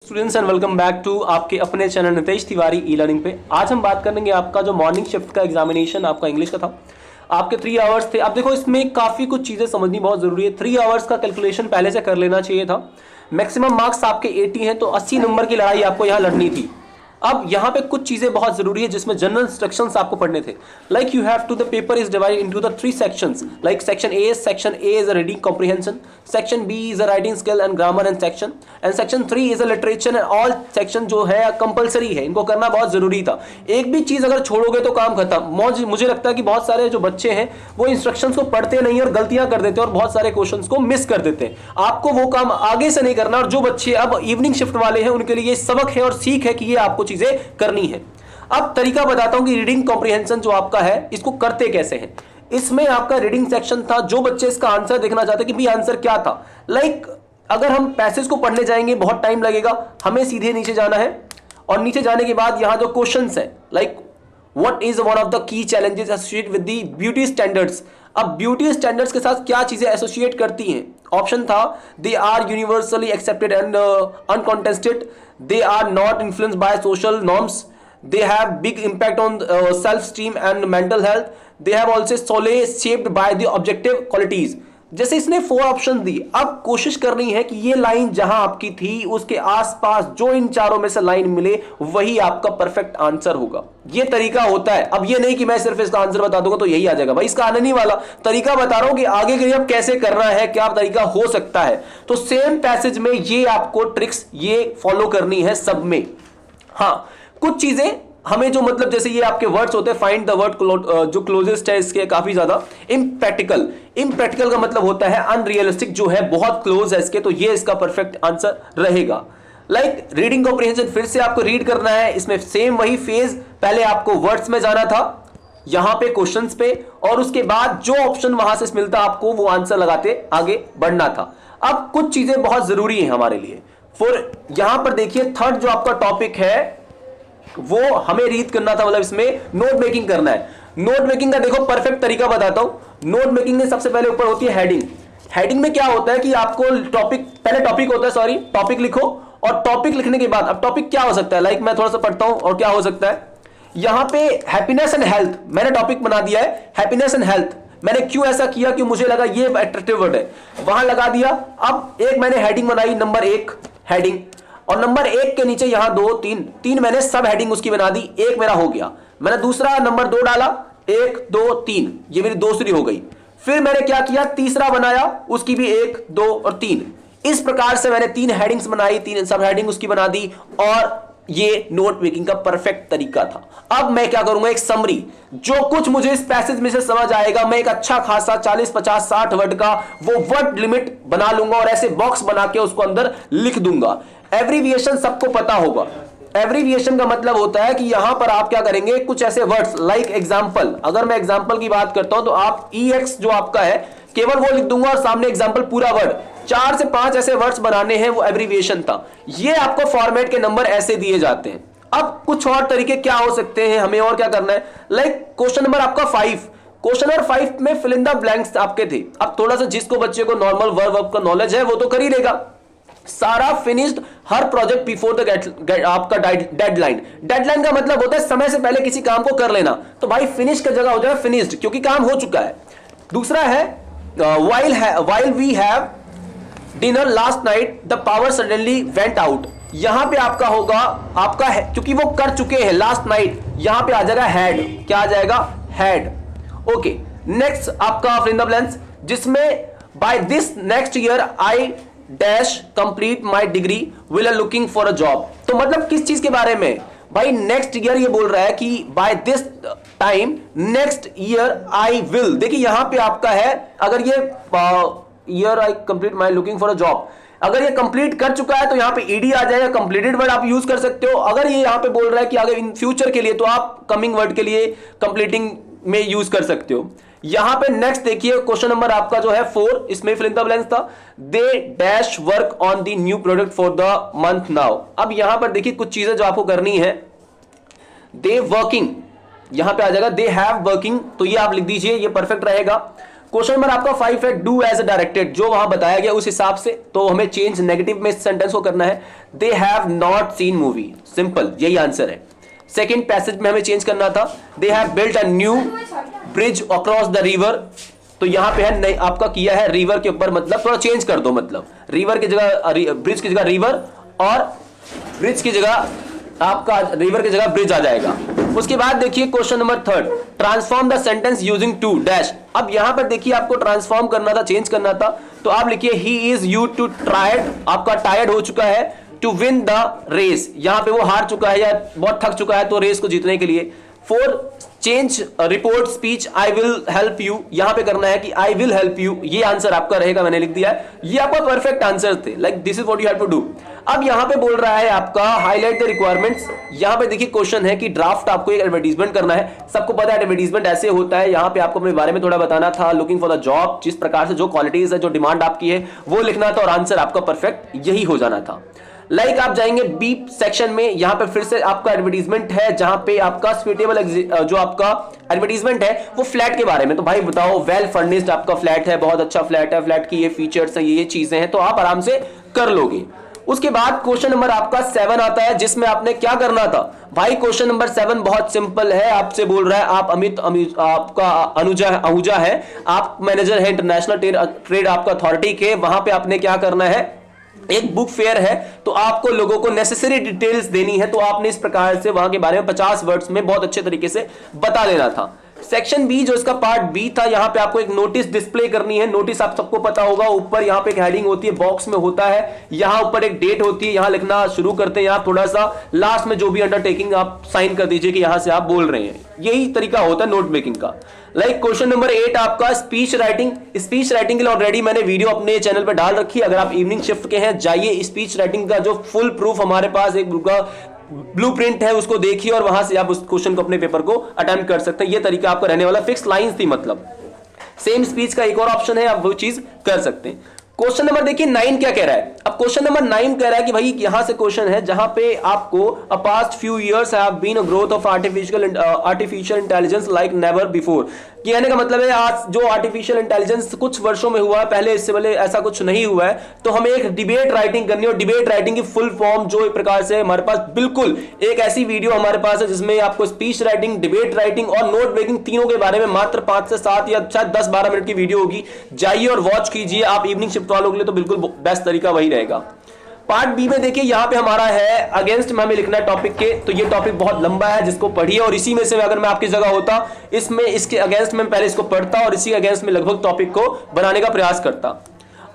Students and welcome back to आपके अपने channel Nitesh Tiwari e learning पे। आज हम बात करेंगे आपका जो मॉर्निंग शिफ्ट का एग्जामिनेशन आपका इंग्लिश का था। आपके 3 आवर्स थे। अब देखो इसमें काफ़ी कुछ चीज़ें समझनी बहुत ज़रूरी है। 3 आवर्स का कैलकुलेशन पहले से कर लेना चाहिए था। मैक्सिमम मार्क्स आपके 80 हैं, तो 80 नंबर की लड़ाई आपको यहाँ लड़नी थी। अब यहाँ पे कुछ चीज़ें बहुत ज़रूरी है जिसमें जनरल इंस्ट्रक्शंस आपको पढ़ने थे। Like you have to the paper is divided into the 3 sections. Like section A is a reading comprehension, section B is a writing skill and grammar and section 3 is a literature and all section जो है compulsory है, इनको करना बहुत ज़रूरी था। एक भी चीज़ अगर छोड़ोगे तो काम खत्म। मुझे लगता है कि बहुत सारे जो बच्चे हैं वो इंस्ट्रक्शंस को पढ़ते नहीं और गलतियां कर देते और बहुत सारे क्वेश्चंस को मिस कर देते हैं। आपको वो काम आगे से नहीं करना। और जो बच्चे अब इवनिंग शिफ्ट वाले हैं उनके लिए ये सबक है और सीख है कि ये आपको चीज़ें करनी है। अब तरीका बताता हूं कि रीडिंग कॉम्प्रिहेंशन जो आपका है इसको करते कैसे हैं। इसमें आपका रीडिंग सेक्शन था। जो बच्चे इसका आंसर देखना चाहते कि भी आंसर क्या था, लाइक अगर हम पैसेज को पढ़ने जाएंगे बहुत टाइम लगेगा। हमें सीधे नीचे जाना है और नीचे जाने के बाद यहां जो क्वेश्चंस है, like what is one of the key challenges associated with the beauty standards. अब ब्यूटी स्टैंडर्ड्स के साथ क्या चीजें एसोसिएट करती हैं। ऑप्शन था they are universally accepted and uncontested, they are not influenced by social norms, they have big impact on self esteem and mental health, they have also solely shaped by the objective qualities। जैसे इसने 4 option दी। अब कोशिश करनी है कि ये line जहां आपकी थी उसके आसपास जो इन चारों में से लाइन मिले वही आपका परफेक्ट आंसर होगा। ये तरीका होता है। अब ये नहीं कि मैं सिर्फ इसका आंसर बता दूंगा तो यही आ जाएगा, भाई इसका आने नहीं वाला। तरीका बता रहा हूं कि आगे के लिए अब कैसे करना है, क्या तरीका हो सकता है। तो सेम पैसेज में ये आपको ट्रिक्स ये फॉलो करनी है सब में। हाँ, कुछ चीजें हमें जो मतलब जैसे ये आपके वर्ड्स होते हैं, फाइंड द वर्ड जो क्लोजेस्ट है इसके काफी ज्यादा इम्प्रैक्टिकल का मतलब होता है अनरियलिस्टिक, जो है बहुत क्लोज है इसके, तो ये इसका परफेक्ट आंसर रहेगा। लाइक रीडिंग कॉम्प्रिहेंशन फिर से आपको रीड करना है। इसमें सेम वही फेज, पहले आपको वर्ड्स में जाना था, यहां पे क्वेश्चंस पे, और उसके बाद जो ऑप्शन वहां से मिलता आपको वो आंसर लगाते आगे बढ़ना था। अब कुछ चीजें बहुत जरूरी है हमारे लिए। फॉर यहां पर देखिए थर्ड जो आपका टॉपिक है वो हमें रीड करना था, मतलब इसमें नोट मेकिंग करना है। नोट मेकिंग का देखो परफेक्ट तरीका बताता हूं। नोट मेकिंग में सबसे पहले ऊपर होती है हेडिंग। हेडिंग में क्या होता है कि आपको टॉपिक होता है, सॉरी टॉपिक लिखो, और टॉपिक लिखने के बाद अब टॉपिक क्या हो सकता है, लाइक मैं थोड़ा सा पढ़ता हूं और क्या हो सकता है। यहां पे हैप्पीनेस एंड हेल्थ मैंने टॉपिक बना दिया है, हैप्पीनेस एंड हेल्थ। मैंने क्यों ऐसा किया कि मुझे लगा ये अट्रैक्टिव वर्ड है, वहां लगा दिया। अब एक मैंने हेडिंग बनाई, नंबर 1 हेडिंग, और नंबर 1 के नीचे यहां 2 3 मैंने सब हेडिंग उसकी बना दी। एक मेरा हो गया। मैंने दूसरा नंबर 2 डाला, 1 2 3, ये मेरी दूसरी हो गई। फिर मैंने क्या किया, तीसरा बनाया, उसकी भी 1 2 और 3। इस प्रकार से मैंने 3 हेडिंग्स बनाई, 3 सब हेडिंग उसकी बना दी, और ये नोट मेकिंग का परफेक्ट तरीका था। अब मैं क्या करूंगा, एक समरी, जो कुछ मुझे इस पैसेज में से समझ आएगा मैं एक अच्छा खासा 40 50 60 वर्ड का वो वर्ड लिमिट बना लूंगा और ऐसे बॉक्स बना के उसको अंदर लिख दूंगा। एब्रीविएशन सबको पता होगा। एब्रीविएशन का मतलब होता है कि यहां पर आप क्या करेंगे, कुछ ऐसे वर्ड्स लाइक एग्जाम्पल, अगर मैं एग्जाम्पल की बात करता हूं तो आप EX जो आपका है केवल वो लिख दूंगा और सामने एग्जाम्पल पूरा वर्ड। 4 से 5 ऐसे वर्ड्स बनाने हैं, वो एब्रीविएशन था। ये आपको फॉर्मेट के नंबर ऐसे दिए जाते हैं। अब कुछ और तरीके क्या हो सकते हैं, हमें और क्या करना है, लाइक क्वेश्चन नंबर आपका 5, क्वेश्चन नंबर 5 में फिल इन द ब्लैंक्स आपके थे। अब थोड़ा सा जिसको बच्चे को नॉर्मल वर्ब का नॉलेज है वो तो कर ही लेगा। सारा finished, her project before the आपका डेडलाइन। डेडलाइन का मतलब होता है समय से पहले किसी काम को कर लेना, तो भाई फिनिश का जगह हो जाएगा फिनिश्ड, क्योंकि काम हो चुका है। दूसरा है while we have dinner last night the power suddenly went out। यहां पे आपका होगा आपका है, क्योंकि वो कर चुके हैं लास्ट नाइट, यहां पे आ जाएगा हैड। क्या आ जाएगा, हैड। ओके, नेक्स्ट आपका फिल इन द ब्लैंक्स, जिसमें by this next year I dash complete my degree will are looking for a job. तो मतलब किस चीज के बारे में, भाई नेक्स्ट ईयर ये बोल रहा है कि by this time next year I will. देखिए यहां पे आपका है, अगर ये year I complete my looking for a job, अगर ये कंप्लीट कर चुका है तो यहां पे ईडी आ जाएगा, कंप्लीटेड वर्ड आप यूज कर सकते हो। अगर ये यहां पे बोल रहा है कि अगर इन फ्यूचर के लिए, तो आप कमिंग वर्ड के लिए कंप्लीटिंग में यूज कर सकते हो। यहां पे नेक्स्ट देखिए क्वेश्चन नंबर आपका जो है 4, इसमें फिल इन द ब्लैंक्स था, they dash work on the new product for the month now. अब यहां पर देखिए कुछ चीजें जो आपको करनी है, दे वर्किंग, यहां पे आ जाएगा दे हैव वर्किंग, तो ये आप लिख दीजिए, ये परफेक्ट रहेगा। क्वेश्चन नंबर आपका 5 है, डू एज डायरेक्टेड, जो वहां बताया गया उस हिसाब से, तो हमें चेंज नेगेटिव में इस सेंटेंस को करना है, they have not seen movie, simple यही आंसर है। सेकंड पैसेज में हमें चेंज करना था, they have built a new bridge across the river, तो यहां पे है आपका किया है रिवर के ऊपर, मतलब थोड़ा चेंज कर दो, मतलब रिवर की जगह ब्रिज की जगह रिवर, और ब्रिज की जगह आपका रिवर की जगह ब्रिज आ जाएगा। उसके बाद देखिए question number 3, transform the sentence using too dash. अब यहां पर देखिए आपको ट्रांसफॉर्म करना था, चेंज करना था, तो आप लिखिए he is you to tired, आपका टायर्ड हो चुका है, टू विन द रेस, यहां पे वो हार चुका है या बहुत थक चुका है तो रेस को जीतने के लिए। 4, change report speech I will help you, यहां पे करना है कि आई विल हेल्प यू, ये आंसर आपका रहेगा, मैंने लिख दिया है, ये आपका परफेक्ट आंसर थे, like this is what you have to do. अब यहां पे बोल रहा है आपका हाईलाइट द रिक्वायरमेंट्स, यहां पे देखिए क्वेश्चन है कि ड्राफ्ट आपको एक एडवर्टाइजमेंट करना है, सबको पता है एडवर्टाइजमेंट ऐसे होता है, यहां पे आपको अपने बारे में थोड़ा बताना था, लुकिंग फॉर द जॉब, जिस प्रकार से जो क्वालिटीज है, जो डिमांड आपकी है वो लिखना था, और आंसर आपका परफेक्ट यही हो जाना था। लाइक आप जाएंगे बी सेक्शन में, यहां पे फिर से आपका एडवर्टाइजमेंट है, जहां पे आपका सुटेबल जो आपका एडवर्टाइजमेंट है वो फ्लैट के बारे में, तो भाई बताओ वेल फर्निश्ड आपका फ्लैट है, बहुत अच्छा फ्लैट है, फ्लैट की ये फीचर्स हैं, ये चीजें हैं, तो आप आराम से कर लोगे। उसके बाद क्वेश्चन नंबर आपका 7 आता है, जिसमें आपने क्या करना था भाई, क्वेश्चन नंबर 7 बहुत सिंपल है, आपसे बोल रहा है आप आपका आहूजा है, आप मैनेजर है इंटरनेशनल ट्रेड आपका अथॉरिटी के, वहां पे आपने क्या करना है, एक बुक फेयर है, तो आपको लोगों को नेसेसरी डिटेल्स देनी है, तो आपने इस प्रकार से वहां के बारे में 50 वर्ड्स में बहुत अच्छे तरीके से बता देना था। सेक्शन बी जो इसका पार्ट बी था, यहां पे आपको एक नोटिस डिस्प्ले करनी है, नोटिस आप सबको पता होगा, ऊपर यहां पे एक हेडिंग होती है, बॉक्स में होता है, यहां ऊपर एक डेट होती है, यहां लिखना शुरू करते हैं आप, थोड़ा सा लास्ट में जो भी अंडरटेकिंग आप साइन कर दीजिए कि यहां से आप बोल रहे हैं, यही तरीका होता है नोट मेकिंग का। लाइक क्वेश्चन नंबर 8 आपका स्पीच राइटिंग, स्पीच राइटिंग के लिए ऑलरेडी मैंने वीडियो अपने चैनल पे डाल रखी है, अगर आप इवनिंग शिफ्ट के हैं जाइए, स्पीच राइटिंग का जो फुल प्रूफ हमारे पास एक ब्लूप्रिंट है उसको देखिए, और वहां से आप उस क्वेश्चन को अपने पेपर को अटेम्प्ट कर सकते हैं, ये तरीका आपका रहने वाला, फिक्स लाइंस थी, मतलब सेम स्पीच का एक और ऑप्शन है, आप वो चीज कर सकते हैं। क्वेश्चन नंबर देखिए 9 क्या कह रहा है, अब क्वेश्चन नंबर 9 कह रहा है कि भाई यहां से क्वेश्चन है जहां पे आपको a past few years have been a growth of artificial intelligence like never before, कहने का मतलब है आज जो आर्टिफिशियल इंटेलिजेंस कुछ वर्षों में हुआ है, पहले इससे पहले ऐसा कुछ नहीं हुआ है, तो हमें एक डिबेट राइटिंग करनी है, और डिबेट राइटिंग की फुल फॉर्म जो एक प्रकार से हमारे पास बिल्कुल एक ऐसी वीडियो हमारे पास है जिसमें आपको स्पीच राइटिंग, डिबेट राइटिंग और नोट मेकिंग तीनों के बारे में मात्र 5 से 7 या शायद 10-12 मिनट की वीडियो होगी, जाइए और वॉच कीजिए आप इवनिंग शिफ्ट वालों के लिए, तो बिल्कुल बेस्ट तरीका वही रहेगा। पार्ट बी में देखिए यहां पे हमारा है अगेंस्ट में हमें लिखना है टॉपिक के, तो ये टॉपिक बहुत लंबा है, जिसको पढ़िए, और इसी में से अगर मैं आपकी जगह होता इसमें इसके अगेंस्ट में पहले इसको पढ़ता और इसी अगेंस्ट में लगभग टॉपिक को बनाने का प्रयास करता।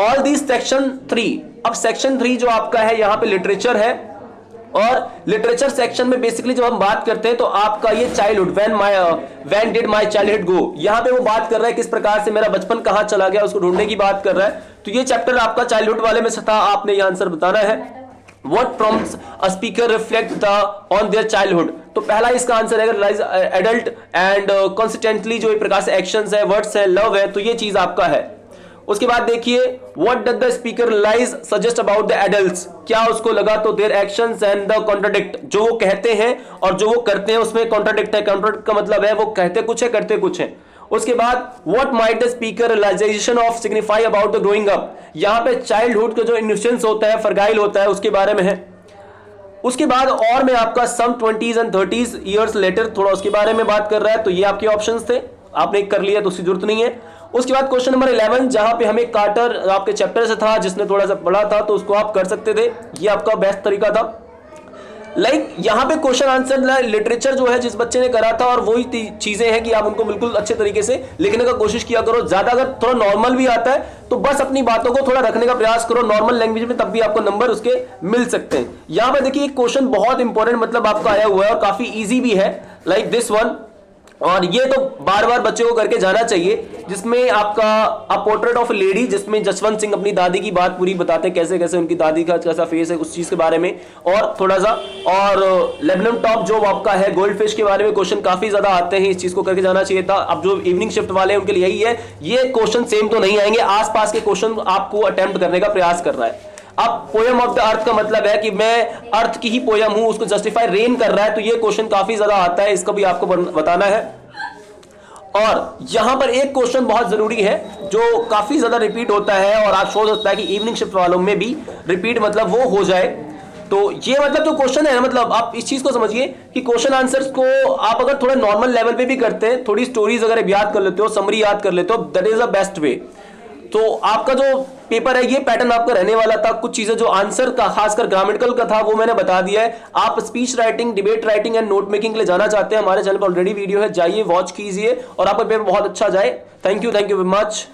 ऑल दिस सेक्शन 3, अब सेक्शन 3 जो आपका है यहां पे लिटरेचर है, और लिटरेचर सेक्शन में बेसिकली जब हम बात करते हैं तो आपका ये childhood, when did my childhood गो, यहां पे वो बात कर रहा है किस प्रकार से मेरा बचपन कहां चला गया उसको ढूंढने की बात कर रहा है, तो ये चैप्टर आपका चाइल्डहुड वाले में से था, आपने ये आंसर बताना है। What prompts a speaker reflect on their childhood, तो पहला इसका आंसर है रियलाइज एडल्ट एंड कॉन्सिस्टेंटली जो एक प्रकार से एक्शंस है, वर्ड्स है, लव है, तो ये चीज आपका है। उसके बाद देखिए what does the speaker realise suggest about the adults, क्या उसको लगा, तो their actions and the contradict, जो वो कहते हैं और जो वो करते हैं उसमें कॉन्ट्राडिक्ट है, कॉन्ट्राडिक्ट का मतलब है वो कहते कुछ है करते कुछ है। उसके बाद what might the speaker realisation of signify about the growing up, यहाँ पे चाइल्डहुड का जो इनोसेंस होता है, फरगाइल होता है, उसके बारे में है। उसके बाद और में आपका सम 20s and 30s years later, थोड़ा उसके बारे में बात कर रहा है, तो ये आपके ऑप्शंस थे, आपने कर लिया तो उसकी जरूरत नहीं है। उसके बाद क्वेश्चन नंबर 11 जहां पे हमें कार्टर आपके चैप्टर से था, जिसने थोड़ा सा पढ़ा था तो उसको आप कर सकते थे, ये आपका बेस्ट तरीका था। लाइक यहाँ पे क्वेश्चन आंसर लिटरेचर जो है जिस बच्चे ने करा था, और वही चीजें हैं कि आप उनको बिल्कुल अच्छे तरीके से लिखने का कोशिश किया करो, ज्यादा अगर थोड़ा नॉर्मल भी आता है तो बस अपनी बातों को थोड़ा रखने का प्रयास करो नॉर्मल लैंग्वेज में, तब भी आपको नंबर उसके मिल सकते हैं। यहाँ पे देखिए एक क्वेश्चन बहुत इंपॉर्टेंट मतलब आपका आया हुआ है और काफी ईजी भी है, लाइक दिस वन, और ये तो बार बार बच्चे को करके जाना चाहिए, जिसमें आपका अ पोर्ट्रेट ऑफ लेडी, जिसमें जसवंत सिंह अपनी दादी की बात पूरी बताते हैं, कैसे कैसे उनकी दादी का कैसा फेस है उस चीज के बारे में, और थोड़ा सा, और लेबनम टॉप जो आपका है गोल्ड फिश के बारे में क्वेश्चन काफी ज्यादा आते हैं, इस चीज को करके जाना चाहिए था। अब जो इवनिंग शिफ्ट वाले हैं उनके लिए यही है, ये क्वेश्चन सेम तो नहीं आएंगे, आसपास के क्वेश्चन आपको अटेम्प्ट करने का प्रयास कर रहा है। अब पोयम ऑफ द अर्थ का मतलब है कि मैं अर्थ की ही पोयम हूं, उसको जस्टिफाई रेन कर रहा है, तो ये क्वेश्चन काफी ज्यादा आता है, इसको भी आपको बताना है। और यहां पर एक क्वेश्चन बहुत जरूरी है जो काफी ज्यादा रिपीट होता है और आप सोच सकता है कि इवनिंग शिफ्ट वालों में भी रिपीट मतलब वो हो जाए। तो ये मतलब जो क्वेश्चन है ना, मतलब आप इस चीज को समझिए कि क्वेश्चन आंसर्स को आप अगर थोड़े नॉर्मल लेवल पे भी करते हैं, थोड़ी स्टोरीज अगर याद कर लेते हो, समरी याद कर लेते हो, that is the best way. तो आपका जो पेपर है ये पैटर्न आपका रहने वाला था। कुछ चीजें जो आंसर का खासकर ग्रामेटिकल का था वो मैंने बता दिया है। आप speech writing, debate writing and note making के लिए जाना चाहते हैं, हमारे चैनल पर ऑलरेडी वीडियो है, जाइए वॉच कीजिए और आपका पेपर बहुत अच्छा जाए। Thank you very much.